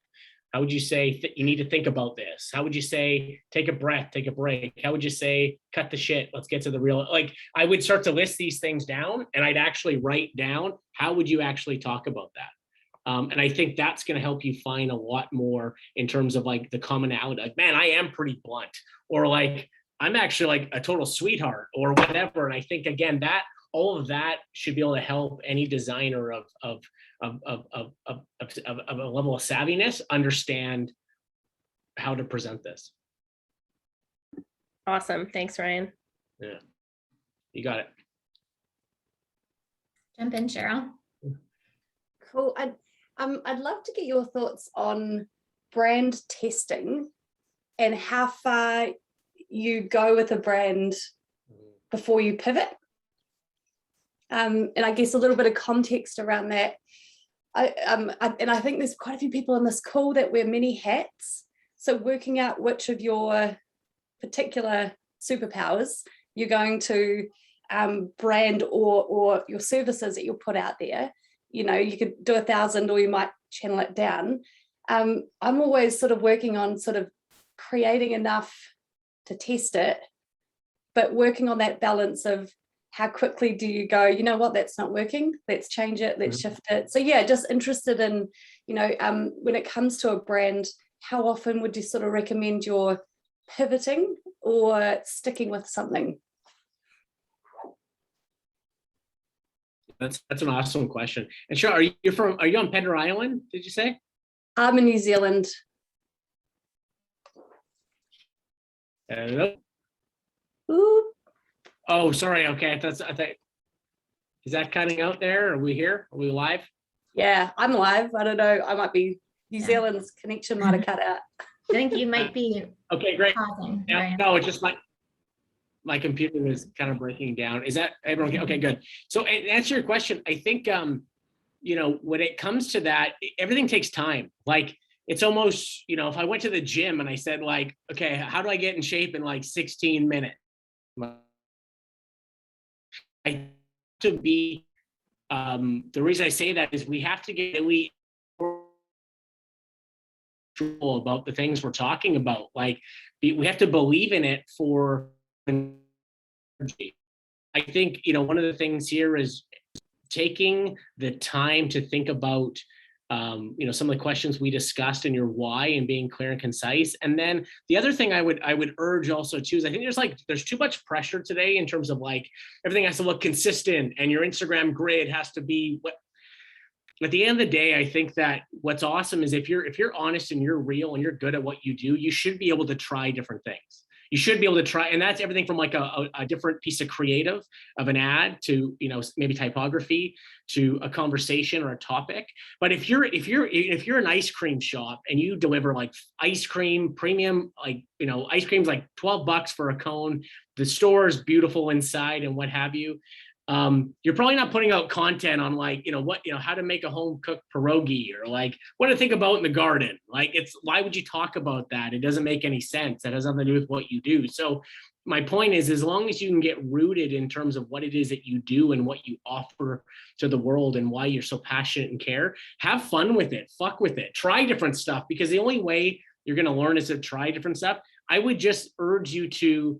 How would you say you need to think about this? How would you say take a breath, take a break? How would you say cut the shit? Let's get to the real. Like, I would start to list these things down, and I'd actually write down how would you actually talk about that. And I think that's going to help you find a lot more in terms of like the commonality. Like, man, I am pretty blunt, or like, I'm actually like a total sweetheart, or whatever. And I think, again, that all of that should be able to help any designer of a level of savviness understand how to present this. Awesome. Thanks, Ryan. Yeah, you got it. Jump in, Cheryl. Cool. I'd love to get your thoughts on brand testing and how far you go with a brand before you pivot. And I guess a little bit of context around that. I think there's quite a few people on this call that wear many hats. So working out which of your particular superpowers you're going to brand or your services that you'll put out there. You could do 1,000 or you might channel it down. I'm always sort of working on sort of creating enough to test it, but working on that balance of how quickly do you go, you know what, that's not working, let's change it, let's shift it. So yeah, just interested in, when it comes to a brand, how often would you sort of recommend you're pivoting or sticking with something? That's an awesome question. And sure, are you on Pender Island, did you say? I'm in New Zealand. Hello? Ooh. Oh, sorry. Okay, I thought, is that cutting out there? Are we here? Are we live? Yeah, I'm live. I don't know. I might be, New Zealand's connection might have cut out. I think you might be okay, great. pausing, Yeah, Ryan. no, it's just my computer was kind of breaking down. Is that everyone? Okay, good. So to answer your question, I think, when it comes to that, everything takes time. Like, it's almost, if I went to the gym and I said like, okay, how do I get in shape in like 16 minutes? I to be, the reason I say that is we have to get really about the things we're talking about. Like, we have to believe in it for energy. I think, one of the things here is taking the time to think about, some of the questions we discussed in your why and being clear and concise. And then the other thing I would urge also too is I think there's too much pressure today in terms of like everything has to look consistent and your Instagram grid has to be what. At the end of the day, I think that what's awesome is if you're honest and you're real and you're good at what you do, you should be able to try different things. You should be able to try, and that's everything from like a different piece of creative of an ad to, maybe typography to a conversation or a topic. But if you're an ice cream shop and you deliver like ice cream premium, like, ice cream's like $12 for a cone, the store is beautiful inside and what have you. You're probably not putting out content on like, how to make a home cooked pierogi or like what to think about in the garden. Like, why would you talk about that? It doesn't make any sense. That has nothing to do with what you do. So my point is, as long as you can get rooted in terms of what it is that you do and what you offer to the world and why you're so passionate and care, have fun with it, fuck with it, try different stuff, because the only way you're going to learn is to try different stuff. I would just urge you to,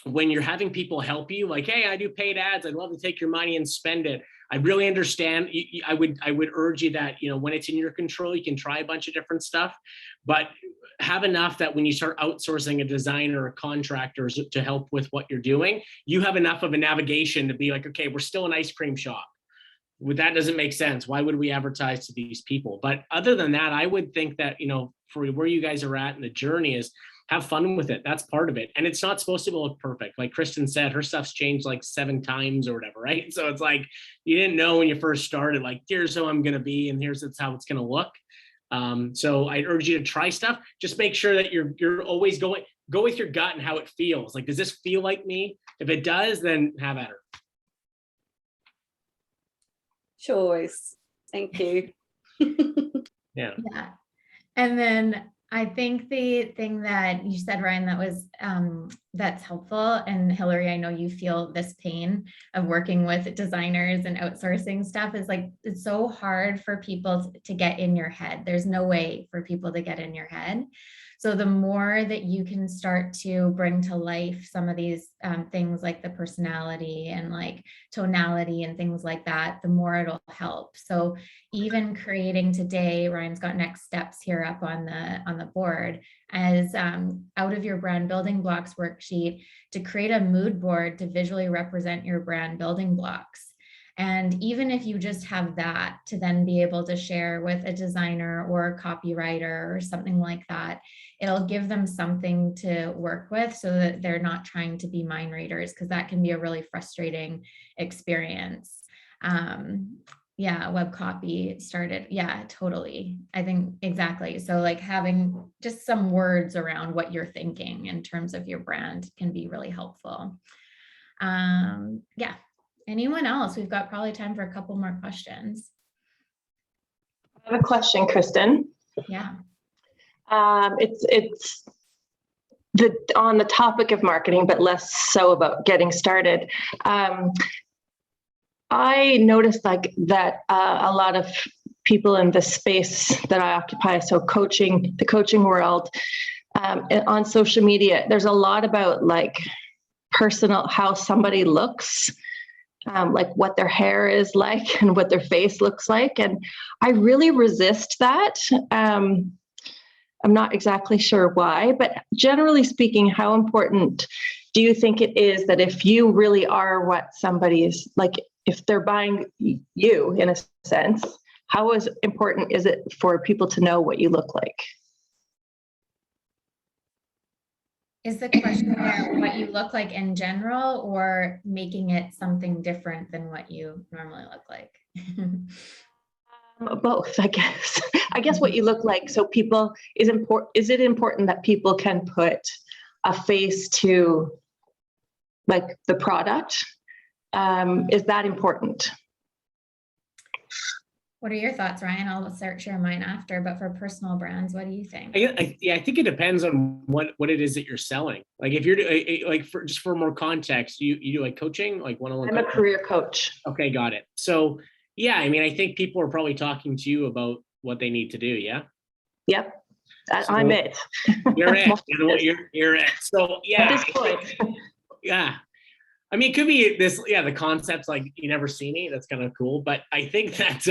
when you're having people help you, like, hey, I do paid ads, I'd love to take your money and spend it. I really understand. I would urge you that, when it's in your control, you can try a bunch of different stuff, but have enough that when you start outsourcing a designer or contractors to help with what you're doing, you have enough of a navigation to be like, okay, we're still an ice cream shop. that doesn't make sense. Why would we advertise to these people? But other than that, I would think that, for where you guys are at in the journey is have fun with it. That's part of it. And it's not supposed to look perfect. Like Kristen said, her stuff's changed like 7 times or whatever, right? So it's like, you didn't know when you first started, like, here's who I'm going to be and here's how it's going to look. So I urge you to try stuff. Just make sure that you're always go with your gut and how it feels. Like, does this feel like me? If it does, then have at her. Choice. Thank you. Yeah. Yeah. And then I think the thing that you said, Ryan, that was that's helpful. And Hillary, I know you feel this pain of working with designers and outsourcing stuff, is like, it's so hard for people to get in your head. There's no way for people to get in your head. So the more that you can start to bring to life some of these things like the personality and like tonality and things like that, the more it'll help. So even creating today, Ryan's got next steps here up on the board as out of your brand building blocks worksheet to create a mood board to visually represent your brand building blocks. And even if you just have that to then be able to share with a designer or a copywriter or something like that, it'll give them something to work with so that they're not trying to be mind readers, because that can be a really frustrating experience. Web copy started. Yeah, totally. I think exactly. So like having just some words around what you're thinking in terms of your brand can be really helpful. Yeah. Anyone else? We've got probably time for a couple more questions. I have a question, Kristen. Yeah. It's on the topic of marketing, but less so about getting started. I noticed like that a lot of people in the space that I occupy, so the coaching world, on social media, there's a lot about like personal, how somebody looks, like what their hair is like and what their face looks like. And I really resist that. I'm not exactly sure why, but generally speaking, how important do you think it is that if you really are what somebody's like, if they're buying you in a sense, how important is it for people to know what you look like? Is the question there what you look like in general, or making it something different than what you normally look like? Both, I guess. I guess what you look like. So people, is it important that people can put a face to like the product? Is that important? What are your thoughts, Ryan? I'll share mine after, but for personal brands, what do you think? I think it depends on what it is that you're selling. Like if you're like for more context, you do like coaching, like one-on-one. I'm a career coach. Okay, got it. So yeah, I mean, I think people are probably talking to you about what they need to do. Yeah. Yep. So I'm it. You're it. You're it. So yeah. At this point. Yeah. I mean, it could be the concept's like, you never see me. That's kind of cool. But I think that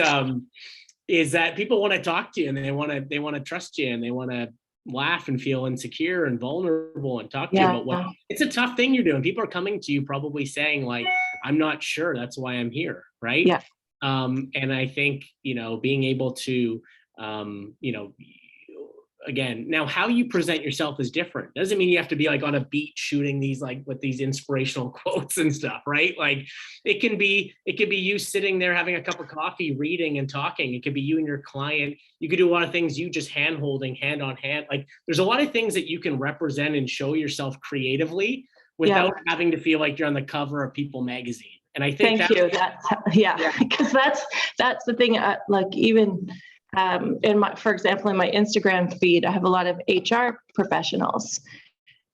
is that people want to talk to you and they want to trust you and they want to laugh and feel insecure and vulnerable and talk to you about what it's a tough thing you're doing. People are coming to you probably saying like, I'm not sure. That's why I'm here. Right. Yeah. And I think, being able to, again, now how you present yourself is different. Doesn't mean you have to be like on a beach shooting these like with these inspirational quotes and stuff, right? Like it can be you sitting there having a cup of coffee, reading and talking. It could be you and your client. You could do a lot of things, you just hand holding, hand on hand. Like there's a lot of things that you can represent and show yourself creatively without having to feel like you're on the cover of People magazine. And I think thank you. Because that's the thing. Like even for example, in my Instagram feed, I have a lot of HR professionals,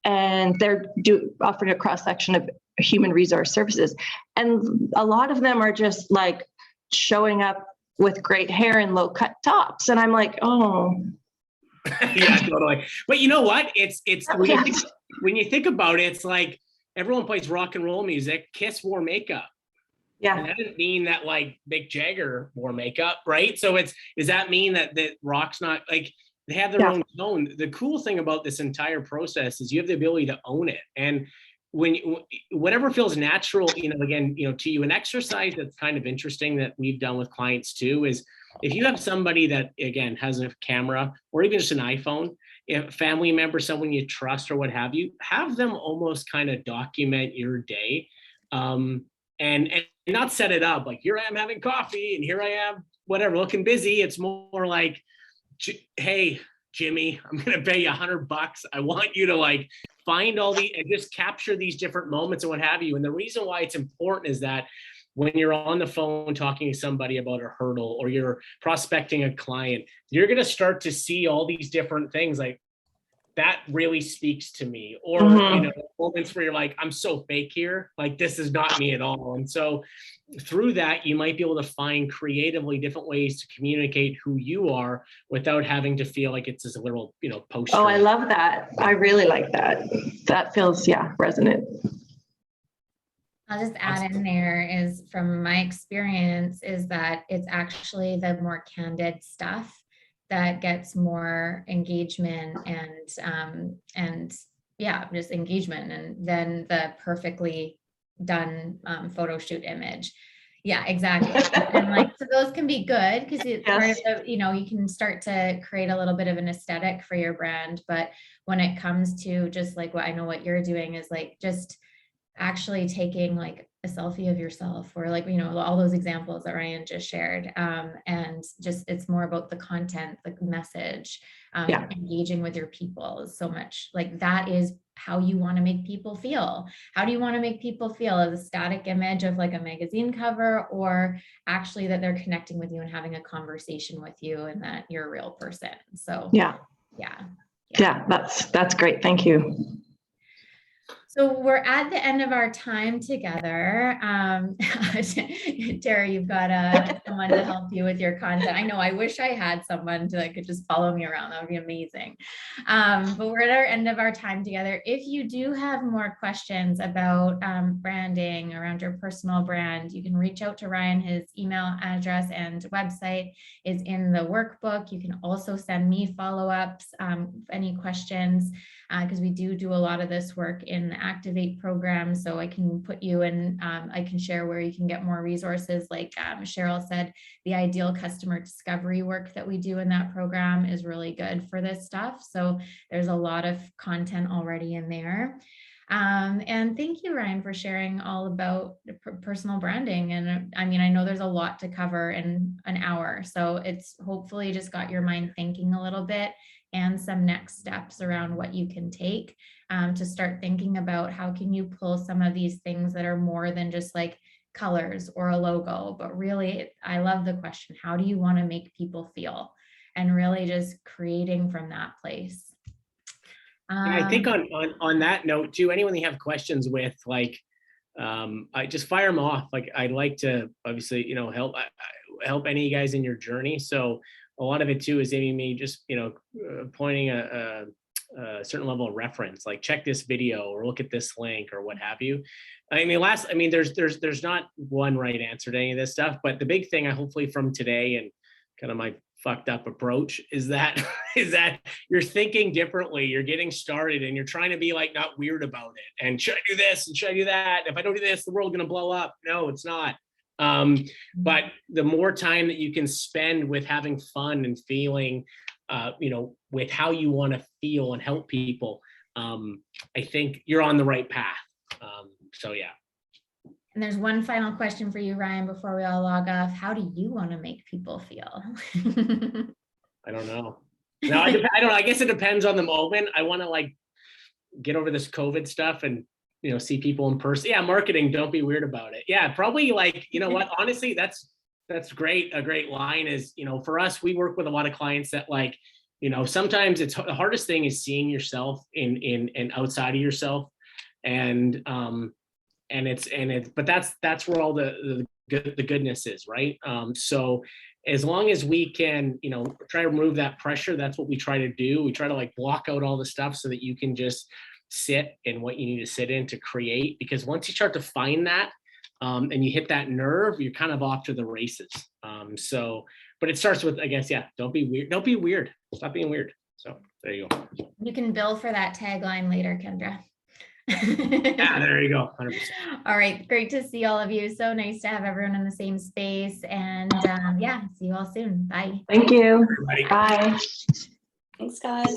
and they're offering a cross section of human resource services, and a lot of them are just like showing up with great hair and low cut tops, and I'm like, oh. Yeah, totally. But you know what? It's when you think about it, it's like everyone plays rock and roll music. Kiss wore makeup. Yeah. And that didn't mean that like Mick Jagger wore makeup, right? So does that mean that rock's not like they have their own tone? The cool thing about this entire process is you have the ability to own it. And whatever feels natural, again, to you, an exercise that's kind of interesting that we've done with clients too is if you have somebody that, again, has a camera or even just an iPhone, a family member, someone you trust or what have you, have them almost kind of document your day, and not set it up like, here I am having coffee and here I am, whatever, looking busy. It's more like, hey, Jimmy, I'm going to pay you $100. I want you to like find all the and just capture these different moments and what have you. And the reason why it's important is that when you're on the phone talking to somebody about a hurdle or you're prospecting a client, you're going to start to see all these different things like, that really speaks to me. Or, moments where you're like, I'm so fake here. Like, this is not me at all. And so through that, you might be able to find creatively different ways to communicate who you are without having to feel like it's this little, poster. Oh, I love that. I really like that. That feels, resonant. I'll just add in there is from my experience is that it's actually the more candid stuff that gets more engagement and just engagement, and then the perfectly done photo shoot image. Yeah, exactly. And like, so those can be good because it's part of the, you can start to create a little bit of an aesthetic for your brand. But when it comes to just like what I know what you're doing is like just actually taking like a selfie of yourself or like, all those examples that Ryan just shared. And just, it's more about the content, the message, engaging with your people is so much like that is how you want to make people feel. How do you want to make people feel? As a static image of like a magazine cover, or actually that they're connecting with you and having a conversation with you and that you're a real person. So yeah, that's great. Thank you. So we're at the end of our time together. Terry, you've got someone to help you with your content. I know, I wish I had someone that could just follow me around. That would be amazing. But we're at our end of our time together. If you do have more questions about branding around your personal brand, you can reach out to Ryan. His email address and website is in the workbook. You can also send me follow-ups, any questions, because we do a lot of this work in the Activate program. So I can put you in, I can share where you can get more resources. Like Cheryl said, the ideal customer discovery work that we do in that program is really good for this stuff. So there's a lot of content already in there. And thank you, Ryan, for sharing all about personal branding. And I mean, I know there's a lot to cover in an hour, so it's hopefully just got your mind thinking a little bit and some next steps around what you can take to start thinking about how can you pull some of these things that are more than just like colors or a logo, but really, I love the question, how do you want to make people feel? And really just creating from that place. And I think on that note too, anyone that you have questions with, like, I just fire them off. Like, I'd like to obviously, help any of you guys in your journey. So a lot of it too is aiming me just, pointing a certain level of reference, like check this video or look at this link or what have you. I mean, there's not one right answer to any of this stuff, but the big thing I hopefully from today and kind of my fucked up approach is that you're thinking differently, you're getting started and you're trying to be like not weird about it. And should I do this and should I do that? If I don't do this, the world's gonna blow up. No, it's not. But the more time that you can spend with having fun and feeling, with how you want to feel and help people, I think you're on the right path. So yeah. And there's one final question for you, Ryan, before we all log off. How do you want to make people feel? I don't know. No, I don't know. I guess it depends on the moment. I want to like get over this COVID stuff and, see people in person. Yeah. Marketing. Don't be weird about it. Yeah. Probably like, what, honestly, that's great. A great line is, for us, we work with a lot of clients that like, sometimes it's the hardest thing is seeing yourself in outside of yourself. But that's where all the goodness is, right? So as long as we can, try to remove that pressure, that's what we try to do. We try to like block out all the stuff so that you can just sit in what you need to sit in to create. Because once you start to find that, and you hit that nerve, you're kind of off to the races. But it starts with, I guess, don't be weird. Don't be weird. Stop being weird. So there you go. You can bill for that tagline later, Kendra. Yeah, there you go. 100%. All right. Great to see all of you. So nice to have everyone in the same space. And yeah, see you all soon. Bye. Thank you. Everybody. Bye. Thanks, guys.